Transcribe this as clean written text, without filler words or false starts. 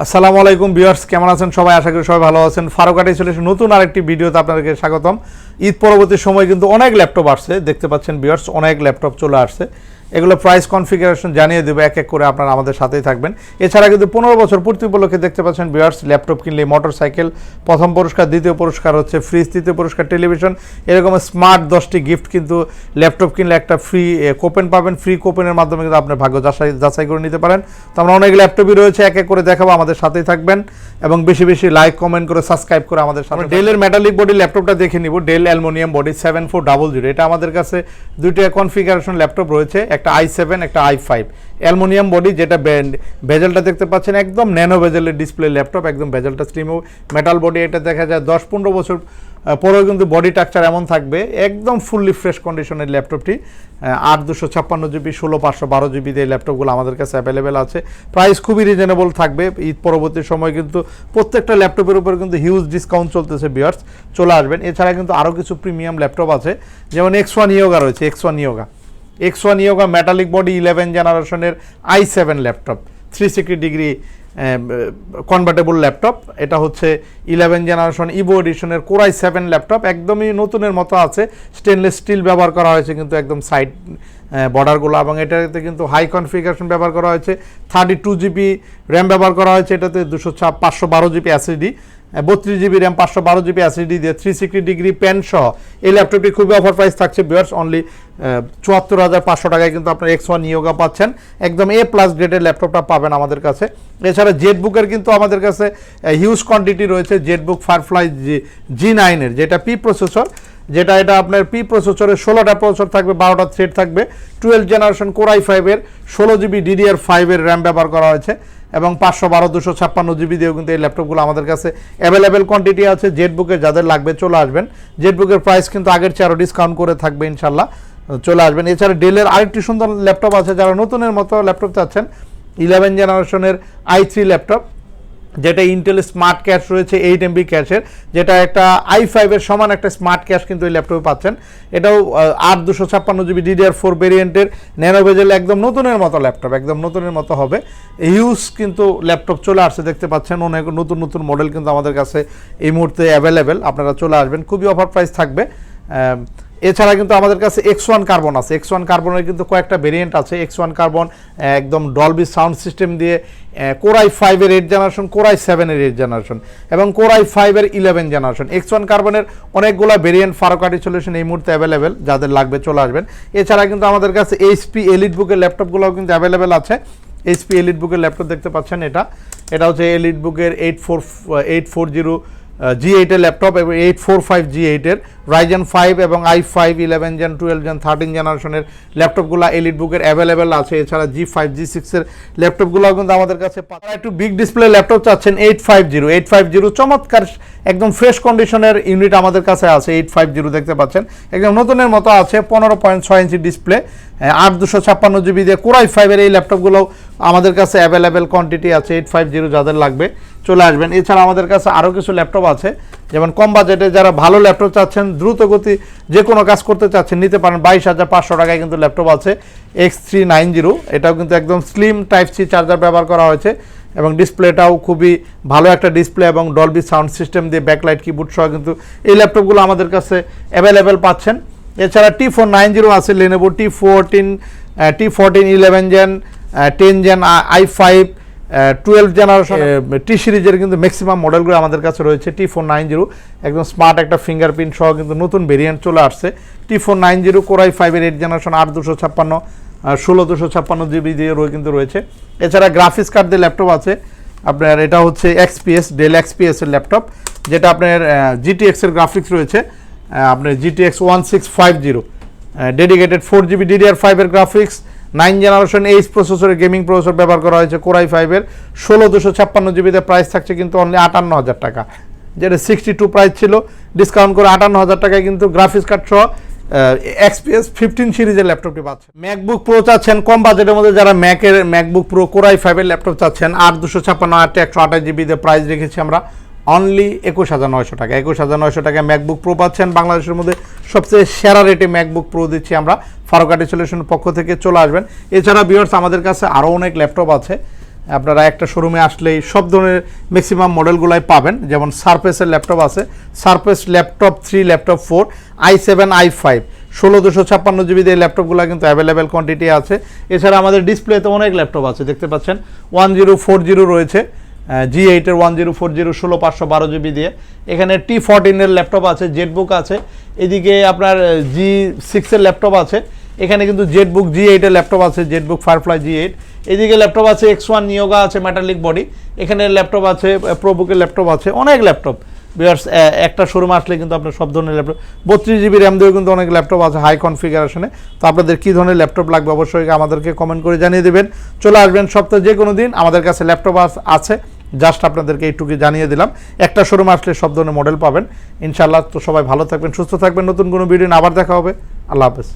আসসালামু আলাইকুম ভিউয়ার্স, কেমন আছেন সবাই? আশা করি সবাই ভালো আছেন। ফারুক আটি চলে এসেছে নতুন আরেকটি ভিডিওতে আপনাদেরকে স্বাগতম। ঈদ পরবর্তী সময় কিন্তু অনেক ল্যাপটপ আসছে, দেখতে পাচ্ছেন ভিউয়ার্স, অনেক ল্যাপটপ চলে আসছে। এগুলো প্রাইস কনফিগারেশন জানিয়ে দেবো এক এক করে, আপনারা আমাদের সাথেই থাকবেন। এছাড়া কিন্তু 15 বছর পূর্তি উপলক্ষে দেখতে পাচ্ছেন ভিউয়ার্স, ল্যাপটপ কিনলে মোটরসাইকেল প্রথম পুরস্কার, দ্বিতীয় পুরস্কার হচ্ছে ফ্রিজ, তৃতীয় পুরস্কার টেলিভিশন, এরকম স্মার্ট 10টি গিফট কিন্তু ল্যাপটপ কিনলে একটা ফ্রি কোপেন পাবেন। ফ্রি কোপেনের মাধ্যমে কিন্তু আপনার ভাগ্য যাচাই করে নিতে পারেন। তো আমরা অনেক ল্যাপটপই রয়েছে, এক এক করে দেখাবো, আমাদের সাথেই থাকবেন এবং বেশি বেশি লাইক কমেন্ট করে সাবস্ক্রাইব করে আমাদের সাথে। ডেলের মেটালিক বডি ল্যাপটপটা দেখে নিব, ডেল অ্যালুমিনিয়াম বডি 7400। এটা আমাদের কাছে দুইটা কনফিগারেশন ল্যাপটপ রয়েছে, একটা i7 একটা i5। অ্যালুমিনিয়াম বডি, যেটা বেজেলটা দেখতে পাচ্ছেন একদম ন্যানো বেজেলের ডিসপ্লে ল্যাপটপ, একদম বেজেলটা স্লিম। মেটাল বডি, এটা দেখা যায় 10-15 বছর পরেও কিন্তু বডি স্ট্রাকচার এমন থাকবে, একদম ফুললি ফ্রেশ কন্ডিশনের ল্যাপটপটি। 8/256 GB 16/512 GB এই ল্যাপটপগুলো আমাদের কাছে অ্যাভেলেবেল আছে। প্রাইস খুবই রিজনেবল থাকবে। ঈদ পরবর্তী সময় কিন্তু প্রত্যেকটা ল্যাপটপের উপর কিন্তু হিউজ ডিসকাউন্ট চলতেছে ভিউয়ার্স, চলে আসবেন। এছাড়া কিন্তু আরও কিছু প্রিমিয়াম ল্যাপটপ আছে, যেমন X1 ইয়োগা রয়েছে। X1 ইয়োগা মেটালিক বডি 11 জেনারেশনের i7 laptop, 360 degree convertible laptop. এটা হচ্ছে 11 জেনারেশন ইভো এডিশনের কোর i7 ল্যাপটপ, একদমই নতুনের মতো আছে। স্টেনলেস স্টিল ব্যবহার করা হয়েছে কিন্তু একদম সাইড বর্ডারগুলো, এবং এটাতে কিন্তু হাই কনফিগারেশন ব্যবহার করা হয়েছে। 32 GB র্যাম ব্যবহার করা হয়েছে এটাতে, 512 GB SSD, 32 GB RAM, 512 GB SSD দিয়ে 360 ডিগ্রি পেন সহ এই ল্যাপটপটি খুবই অফার প্রাইস থাকছে ভিউয়ার্স, অনলি 74,500 টাকায় কিন্তু আপনার X1 ইয়োগা পাচ্ছেন। একদম A+ গ্রেডের ল্যাপটপটা পাবেন আমাদের কাছে। এছাড়া জেটবুকের কিন্তু আমাদের কাছে হিউজ কোয়ান্টিটি রয়েছে। জেটবুক ফায়ারফ্লাই G9 এর, যেটা পি প্রসেসর, এটা আপনার পি প্রসেসরের 16টা প্রসেসর থাকবে, 12টা থ্রেড থাকবে। 12 জেনারেশন কোর i5 এর 16 GB DDR5 এর র্যাম ব্যবহার করা হয়েছে, এবং 512/256 GB দিয়েও কিন্তু এই ল্যাপটপগুলো আমাদের কাছে অ্যাভেলেবেল কোয়ান্টিটি আছে। জেটবুকের যাদের লাগবে চলে আসবেন। জেটবুকের প্রাইস কিন্তু আগের চেয়ে আরও ডিসকাউন্ট করে থাকবে ইনশাল্লাহ, চলে আসবেন। এছাড়া ডেলের আরেকটি সুন্দর ল্যাপটপ আছে, যারা নতুনের মতো ল্যাপটপ চাচ্ছেন, 11 জেনারেশনের i3 ল্যাপটপ, যেটা ইন্টেল স্মার্ট ক্যাশ রয়েছে 8 MB ক্যাশের, যেটা একটা i5 এর সমান একটা স্মার্ট ক্যাশ কিন্তু এই ল্যাপটপে পাচ্ছেন। এটাও 8/256 GB DDR4 ভেরিয়েন্টের ন্যানো বেজেল, একদম নতুনের মতো ল্যাপটপ, একদম নতুনের মতো হবে। হিউজ কিন্তু ল্যাপটপ চলে আসছে, দেখতে পাচ্ছেন অনেক নতুন নতুন মডেল কিন্তু আমাদের কাছে এই মুহূর্তে অ্যাভেলেবেল। আপনারা চলে আসবেন, খুবই অফার প্রাইস থাকবে। এছাড়া কিন্তু আমাদের কাছে X1 কার্বন আছে। X1 কার্বনের কিন্তু কয়েকটা ভেরিয়েন্ট আছে। X1 কার্বন একদম ডলবি সাউন্ড সিস্টেম দিয়ে, কোর i5 এর 8 জেনারেশন, কোর i7 এর 8 জেনারেশন, এবং কোর i5 এর 11 জেনারেশন। X1 কার্বনের অনেকগুলো ভেরিয়েন্ট ফারুক আটি সলিউশন এই মুহূর্তে অ্যাভেলেবেল, যাদের লাগবে চলে আসবেন। এছাড়া কিন্তু আমাদের কাছে HP এলিটবুকের ল্যাপটপগুলোও কিন্তু অ্যাভেলেবেল আছে। HP এলিটবুকের ল্যাপটপ দেখতে পাচ্ছেন, এটা হচ্ছে এলিটবুকের 840 G8 এর ল্যাপটপ, এবং 845 G8 এর Ryzen 5 এবং i5 11 Gen 12 Gen 13 জেনারেশনের ল্যাপটপগুলো এলিটবুকের অ্যাভেলেবেল আছে। এছাড়া G5 G6 এর ল্যাপটপগুলোও কিন্তু আমাদের কাছে একটু বিগ ডিসপ্লে ল্যাপটপ চাচ্ছেন, 850 চমৎকার একদম ফ্রেশ কন্ডিশনের ইউনিট আমাদের কাছে আছে। 850 দেখতে পাচ্ছেন একদম নতুনের মতো আছে, 15.6 ইঞ্চি ডিসপ্লে, 8/256 GB দিয়ে কোর i5 এর এই ল্যাপটপগুলোও আমাদের কাছে অ্যাভেলেবেল কোয়ান্টিটি আছে। 850 যাদের লাগবে চলে আসবেন। এছাড়া আমাদের কাছে আরও কিছু ল্যাপটপ আছে, যেমন কম বাজেটে যারা ভালো ল্যাপটপ চাচ্ছেন, দ্রুত গতি যে কোনো কাজ করতে চাচ্ছেন, নিতে পারেন। 22,500 টাকায় কিন্তু ল্যাপটপ আছে X390। এটাও কিন্তু একদম স্লিম Type-C চার্জার ব্যবহার করা হয়েছে, এবং ডিসপ্লেটাও খুবই ভালো একটা ডিসপ্লে, এবং ডলবি সাউন্ড সিস্টেম দিয়ে ব্যাকলাইট কিবোর্ড সহ কিন্তু এই ল্যাপটপগুলো আমাদের কাছে অ্যাভেলেবেল পাচ্ছেন। এছাড়া T490 আছে, Lenovo T14 11 Gen 10 Gen i5 12 generation টি সিরিজের কিন্তু ম্যাক্সিমাম মডেলগুলো আমাদের কাছে রয়েছে। T490 একদম স্মার্ট একটা ফিঙ্গারপ্রিন্ট সহ কিন্তু নতুন ভেরিয়েন্ট চলে আসছে। T490 কোর i5 এর 8 জেনারেশন, 8/256 16/256 GB দিয়ে কিন্তু রয়েছে। এছাড়া গ্রাফিক্স কার্ড দিয়ে ল্যাপটপ আছে আপনার, এটা হচ্ছে XPS, ডেল XPS এর ল্যাপটপ, যেটা আপনার GTX এর গ্রাফিক্স রয়েছে, আপনার GTX 1650 ডেডিকেটেড 4 GB DDR5 এর গ্রাফিক্স, 9 জেনারেশন H প্রসেসরের গেমিং প্রসেসর ব্যবহার করা হয়েছে। কোর i5 এর 16/256 GB তে প্রাইস থাকছে কিন্তু অনলি 58,000 টাকা, যেটা 62 প্রাইস ছিল, ডিসকাউন্ট করে 58,000 টাকায় কিন্তু গ্রাফিক্স কার্ড সহ XPS 15 সিরিজের ল্যাপটপটি পাচ্ছেন। ম্যাকবুক প্রো চাচ্ছেন কম বাজেটের মধ্যে, যারা ম্যাকবুক প্রো কোর i5 এর ল্যাপটপ চাচ্ছেন, 8/256 128 GB তে প্রাইস রেখেছি আমরা অনলি 21,900 টাকা। 21,900 টাকায় ম্যাকবুক প্রো পাচ্ছেন। বাংলাদেশের মধ্যে সবচেয়ে সেরা রেটে ম্যাকবুক প্রো দিচ্ছি আমরা ফারুক আটি সলিউশনের পক্ষ থেকে, চলে আসবেন। এছাড়া ভিউয়ার্স আমাদের কাছে আরও অনেক ল্যাপটপ আছে, আপনারা একটা শোরুমে আসলেই সব ধরনের ম্যাক্সিমাম মডেলগুলাই পাবেন। যেমন সারফেসের ল্যাপটপ আছে, surface laptop 3, laptop 4, i7, i5 16 256 GB দিয়ে ল্যাপটপগুলো কিন্তু অ্যাভেলেবেল কোয়ান্টিটি আছে। এছাড়া আমাদের ডিসপ্লেতে অনেক ল্যাপটপ আছে, দেখতে পাচ্ছেন 1040 রয়েছে, G8 এর 1040 16512 GB দিয়ে। এখানে T14 এর ল্যাপটপ আছে, জেটবুক আছে। এদিকে আপনার G6 এর ল্যাপটপ আছে, এখানে কিন্তু জেটবুক G8 এর ল্যাপটপ আছে, জেটবুক ফায়ারফ্লাই G8। এদিকে ল্যাপটপ আছে X1 নিয়োগা আছে, মেটালিক বডি। এখানে ল্যাপটপ আছে, প্রোবুকের ল্যাপটপ আছে, অনেক ল্যাপটপ। ভিউয়ার্স, একটা শোরুমে আসলে কিন্তু আপনার সব ধরনের ল্যাপটপ, 32 GB র্যাম দিয়েও কিন্তু অনেক ল্যাপটপ আছে হাই কনফিগারেশনে। তো আপনাদের কী ধরনের ল্যাপটপ লাগবে অবশ্যই আমাদেরকে কমেন্ট করে জানিয়ে দেবেন। চলে আসবেন সপ্তাহে যে কোনো দিন, আমাদের কাছে ল্যাপটপ আছে, জাস্ট আপনাদেরকে এইটুকু জানিয়ে দিলাম। একটা শোরুমে আসলে সব ধরনের মডেল পাবেন ইনশাআল্লাহ। তো সবাই ভালো থাকবেন, সুস্থ থাকবেন। নতুন কোনো ভিডিও আবার দেখা হবে। আল্লাহ হাফেজ।